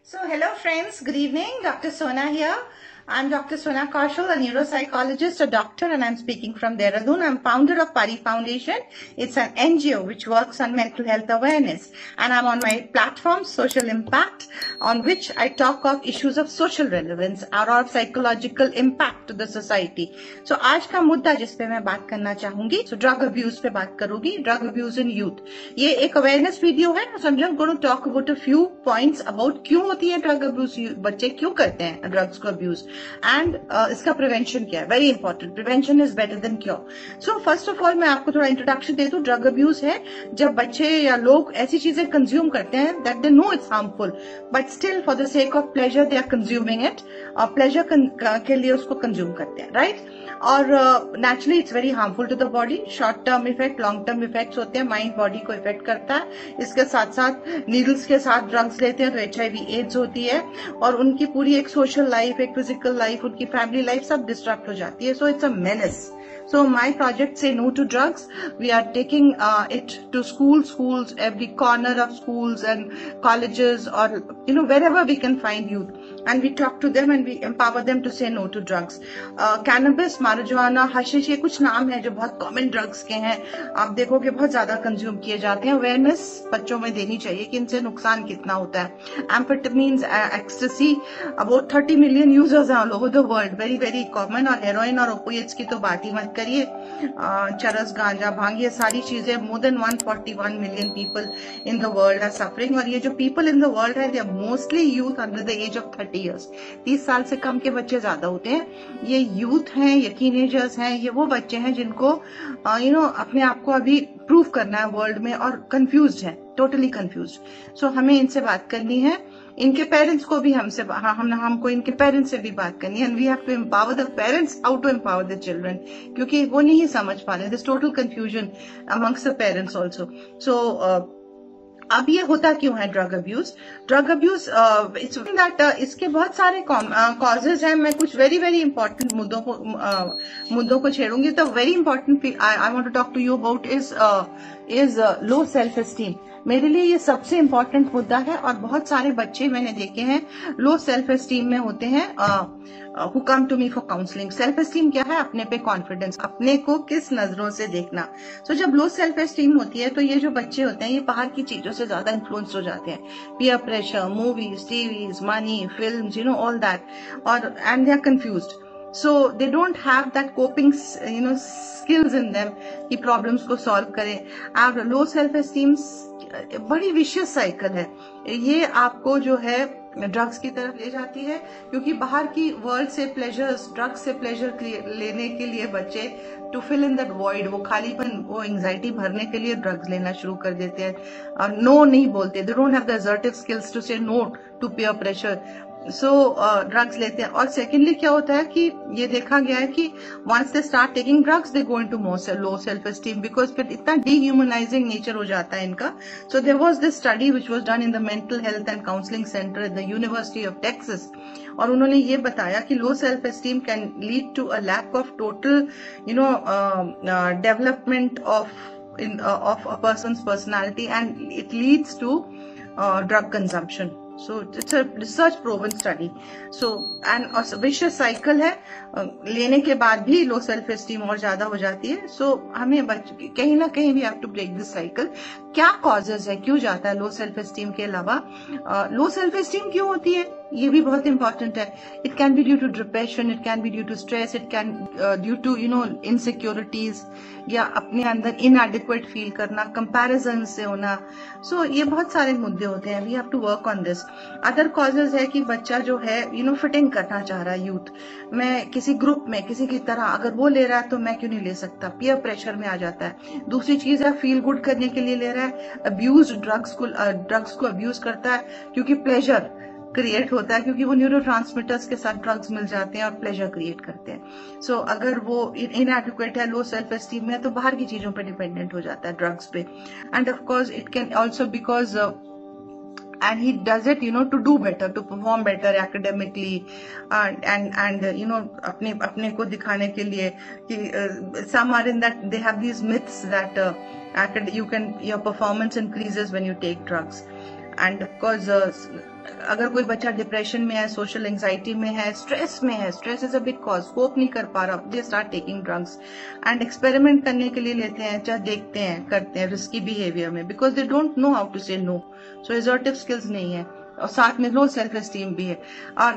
So, hello friends, good evening. Dr. Sona here. I'm Dr. Sona Kaushal, a neuropsychologist, a doctor, and I'm speaking from Dehradun. I'm founder of Pari Foundation. It's an NGO which works on mental health awareness. And I'm on my platform, Social Impact, on which I talk of issues of social relevance or of psychological impact to the society. So, आज का मुद्दा जिस पे मैं बात करना चाहूंगी, so drug abuse पे बात करूंगी, drug abuse in youth. ये एक awareness video है, so I'm just going to talk about a few points about क्यों होती है drug abuse, बच्चे क्यों करते हैं drugs को abuse. एंड इसका प्रिवेंशन क्या है. Very important. Prevention is better than cure. So first of all मैं आपको थोड़ा इंट्रोडक्शन दे दूं. ड्रग अब्यूज है जब बच्चे या लोग ऐसी चीजें कंज्यूम करते हैं that they know it's harmful but still for the sake of pleasure they are consuming it और प्लेजर के लिए उसको कंज्यूम करते हैं. राइट. और naturally it's very harmful to the body. Short term effect, long term effects होते हैं. Mind body को इफेक्ट करता है. इसके साथ साथ नीडल्स के साथ ड्रग्स लेते हैं तो HIV एड्स होती है और उनकी पूरी एक सोशल लाइफ, एक फिजिकल लाइफ, उनकी फैमिली लाइफ सब डिस्टर्ब हो जाती है. So it's a menace. So my project Say No to Drugs, we are taking it to schools, every corner of schools and colleges or wherever we can find youth, and we talk to them and we empower them to say no to drugs. Cannabis, marijuana, hashish, ये कुछ नाम है जो बहुत common drugs के हैं. आप देखोगे बहुत ज्यादा कंज्यूम किए जाते हैं. अवेयरनेस बच्चों में देनी चाहिए कि इनसे नुकसान कितना होता है. एम्फेटामिन्स, एक्सटेसी, अबाउट 30 मिलियन यूजर्स हैं all over the world. Very very common. और हेरोइन और ओपिएट्स की तो बात ही मत करिए. चरस, गांजा, भांग, ये सारी चीजें. More than 141 million people in the world are suffering. और ये जो पीपल इन द वर्ल्ड है they are mostly youth under the age of 30 years. 30 साल से कम के बच्चे ज्यादा होते हैं. ये यूथ हैं, ये टीनेजर्स हैं, ये वो बच्चे हैं जिनको अपने आप को अभी प्रूव करना है वर्ल्ड में और कंफ्यूज्ड है, टोटली कंफ्यूज्ड. सो हमें इनसे बात करनी है. इनके पेरेंट्स को भी हमको इनके पेरेंट्स से भी बात करनी है. And we have to empower the parents, how to empower the children, क्योंकि वो नहीं समझ पा रहे. This total confusion amongst the parents also. So अब ये होता क्यों है drug abuse? Drug abuse it's that इसके बहुत सारे कॉजेज हैं. मैं कुछ वेरी वेरी इंपॉर्टेंट मुद्दों को छेड़ूंगी. तो very important I want to talk to you about is low self esteem. मेरे लिए ये सबसे इम्पोर्टेंट मुद्दा है और बहुत सारे बच्चे मैंने देखे हैं लो सेल्फ एस्टीम में होते हैं who come to me for counseling. Self esteem क्या है? अपने पे कॉन्फिडेंस, अपने को किस नजरों से देखना. सो जब लो सेल्फ एस्टीम होती है तो ये जो बच्चे होते हैं ये बाहर की चीजों से ज्यादा इन्फ्लुएंस हो जाते हैं. Peer pressure, movies, TVs, money, films, all that. और and they are confused. So they don't have that coping, skills in them कि problems को solve करें. और low self esteem बड़ी vicious cycle है. ये आपको जो है ड्रग्स की तरफ ले जाती है क्योंकि बाहर की वर्ल्ड से प्लेजर्स, ड्रग्स से प्लेजर लेने के लिए बच्चे to fill in that void, वो खालीपन, वो एंजाइटी भरने के लिए ड्रग्स लेना शुरू कर देते हैं. नो नहीं बोलते. They don't have the assertive skills to say no to peer pressure. So drugs लेते हैं. और सेकेंडली क्या होता है कि ये देखा गया है कि once they start taking drugs they go into more low self esteem because फिर इतना डीह्यूमनाइजिंग नेचर हो जाता है इनका. So there was this study which was done in the mental health and counselling centre at the university of Texas. और उन्होंने ये बताया कि low self esteem can lead to a lack of total development of a person's personality and it leads to drug consumption. So it's a research proven study. So and a vicious cycle है. लेने के बाद भी लो self esteem और ज्यादा हो जाती है. So हमें कहीं ना कहीं we have to break this cycle. क्या कॉजेज है, क्यों जाता है लो सेल्फ एस्टीम के अलावा? लो सेल्फ एस्टीम क्यों होती है ये भी बहुत इंपॉर्टेंट है. It can be due to depression, it can be due to stress, it can due to insecurities या अपने अंदर इनएडिक्वेट फील करना, कंपैरिजन से होना. सो ये बहुत सारे मुद्दे होते हैं. We have to work on this. Other causes है कि बच्चा जो है फिटिंग करना चाह रहा है. यूथ मैं किसी ग्रुप में किसी की तरह, अगर वो ले रहा है तो मैं क्यों नहीं ले सकता. पीयर प्रेशर में आ जाता है. दूसरी चीज है फील गुड करने के लिए ले रहा है. अब्यूज ड्रग्स को अब्यूज करता है क्योंकि प्लेजर क्रिएट होता है, क्योंकि वो न्यूरोट्रांसमीटर्स के साथ ड्रग्स मिल जाते हैं और प्लेजर क्रिएट करते हैं. सो अगर वो इनएडिक्वेट है, लो सेल्फ एस्टीम है, तो बाहर की चीजों पे डिपेंडेंट हो जाता है, ड्रग्स पे. End of course it can also because and he does it to do better, to perform better academically and अपने को दिखाने के लिए कि some are in that they have these myths that your performance increases when you take drugs. And of course अगर कोई बच्चा depression में है, सोशल एंजाइटी में है, stress is a big cause, cope नहीं कर पा रहा, they start taking drugs and experiment करने के लिए लेते हैं, चाहे देखते हैं, करते हैं रिस्की बिहेवियर में, because they don't know how to say no, so assertive skills नहीं है, और साथ में लो सेल्फ एस्टीम भी है। और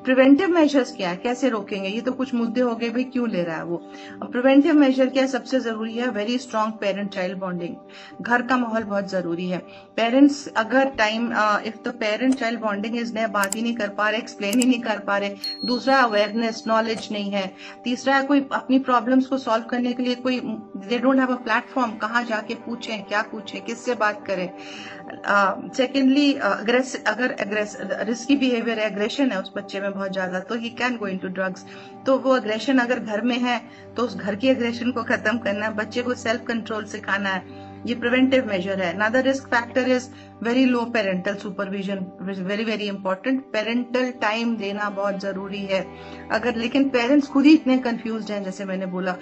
प्रिवेंटिव मेजर्स क्या है, कैसे रोकेंगे, ये तो कुछ मुद्दे हो गए भाई क्यों ले रहा है वो। प्रिवेंटिव मेजर क्या है, सबसे जरूरी है very strong parent child bonding, घर का माहौल बहुत जरूरी है। पेरेंट्स अगर if the parent child bonding is नए, बात ही नहीं कर पा रहे, एक्सप्लेन ही नहीं कर पा रहे, दूसरा अवेयरनेस नॉलेज नहीं है, तीसरा कोई अपनी प्रॉब्लम्स को सॉल्व करने के लिए कोई दे डोंट हैव अ प्लेटफॉर्म, कहाँ जाके पूछें, क्या पूछें, किससे बात करें। सेकेंडली अगर रिस्की बिहेवियर है, एग्रेशन है उस बच्चे में बहुत ज्यादा, तो he can go into drugs. तो वो एग्रेशन अगर घर में है तो उस घर की एग्रेशन को खत्म करना है, बच्चे को सेल्फ कंट्रोल सिखाना है, ये प्रिवेंटिव मेजर है। Another risk factor is very low parental supervision, very very important, parental time देना बहुत जरूरी है। अगर लेकिन पेरेंट्स खुद ही इतने कंफ्यूज्ड हैं, जैसे मैंने बोला,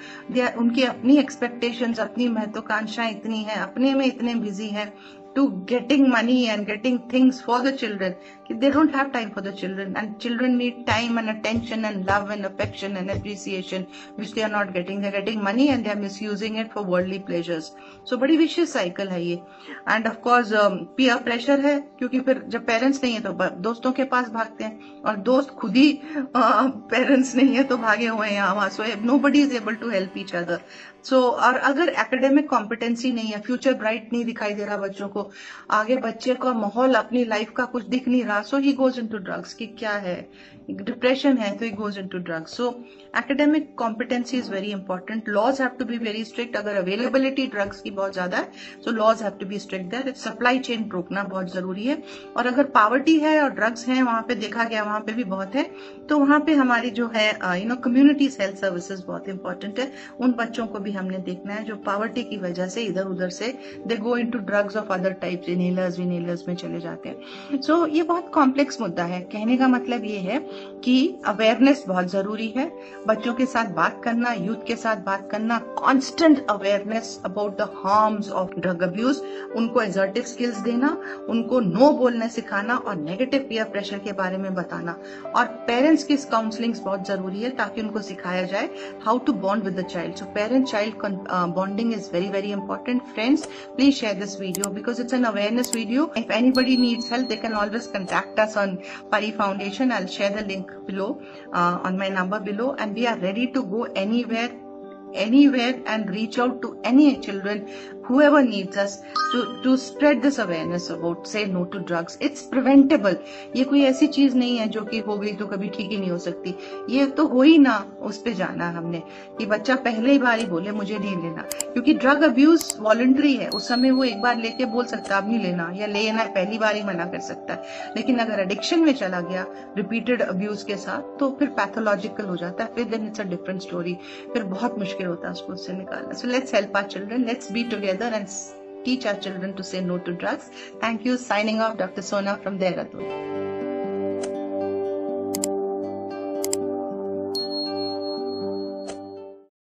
उनकी अपनी एक्सपेक्टेशंस, अपनी महत्वाकांक्षाएं इतनी हैं, अपने में इतने बिजी हैं to getting money and getting things for the children, they don't have time for the children, and children need time and attention and love and affection and appreciation, which they are not getting. They're getting money and they are misusing it for worldly pleasures. So बड़ी vicious cycle है ये। And of course peer pressure है, क्योंकि फिर जब parents नहीं है तो दोस्तों के पास भागते हैं, और दोस्त खुद ही parents नहीं है तो भागे हुए हैं यहाँ, so nobody is able to help each other. So और अगर एकेडमिक कॉम्पिटेंसी नहीं है, फ्यूचर ब्राइट नहीं दिखाई दे रहा बच्चों को, आगे बच्चे का माहौल, अपनी लाइफ का कुछ दिख नहीं रहा, so he goes into drugs. कि क्या है, डिप्रेशन है तो he goes into drugs. So academic competency is very important. Laws have to be very strict. अगर अवेलेबिलिटी ड्रग्स की बहुत ज्यादा है तो laws have to be strict there. Supply chain रोकना बहुत जरूरी है। और अगर पॉवर्टी है और ड्रग्स है, वहां पे देखा गया वहां पे भी बहुत है, तो वहां पे हमारी जो है कम्युनिटी हेल्थ सर्विसेज बहुत इंपॉर्टेंट है। उन बच्चों को भी हमने देखना है जो पॉवर्टी की वजह से इधर उधर से they go into drugs of other types, inhalers में चले जाते हैं। सो ये बहुत कॉम्प्लेक्स मुद्दा है। कहने का मतलब ये है कि अवेयरनेस बहुत जरूरी है, बच्चों के साथ बात करना, यूथ के साथ बात करना, constant awareness about the harms of drug abuse, उनको एसर्टिव स्किल्स देना, उनको नो बोलने सिखाना और नेगेटिव पीयर प्रेशर के बारे में बताना। और पेरेंट्स की काउंसलिंग बहुत जरूरी है ताकि उनको सिखाया जाए how to bond with the child. So parent child bonding is very very important. Friends, please share this video because it's an awareness video. If anybody needs help, they can always contact us on Pari Foundation. I'll share the link below on my number below, and we are ready to go anywhere and reach out to any children, whoever needs us, to spread this awareness about say no to drugs. It's preventable. ये कोई ऐसी चीज नहीं है जो कि हो गई तो कभी ठीक ही नहीं हो सकती। ये तो हो ही ना, उस पे जाना हमने कि बच्चा पहले ही बार ही बोले मुझे नहीं लेना, क्योंकि ड्रग अब्यूज वॉलंटरी है। उस समय वो एक बार लेके बोल सकता अब नहीं लेना, या लेना पहली बार ही मना कर सकता है। लेकिन अगर एडिक्शन में चला गया रिपीटेड अब्यूज के साथ, तो फिर पैथोलॉजिकल हो जाता है, फिर then it's a different story, फिर बहुत मुश्किल होता है उसको उससे निकालना। So let's help our children, let's be together and teach our children to say no to drugs. Thank you. Signing off, Dr. Sona from Dehradun.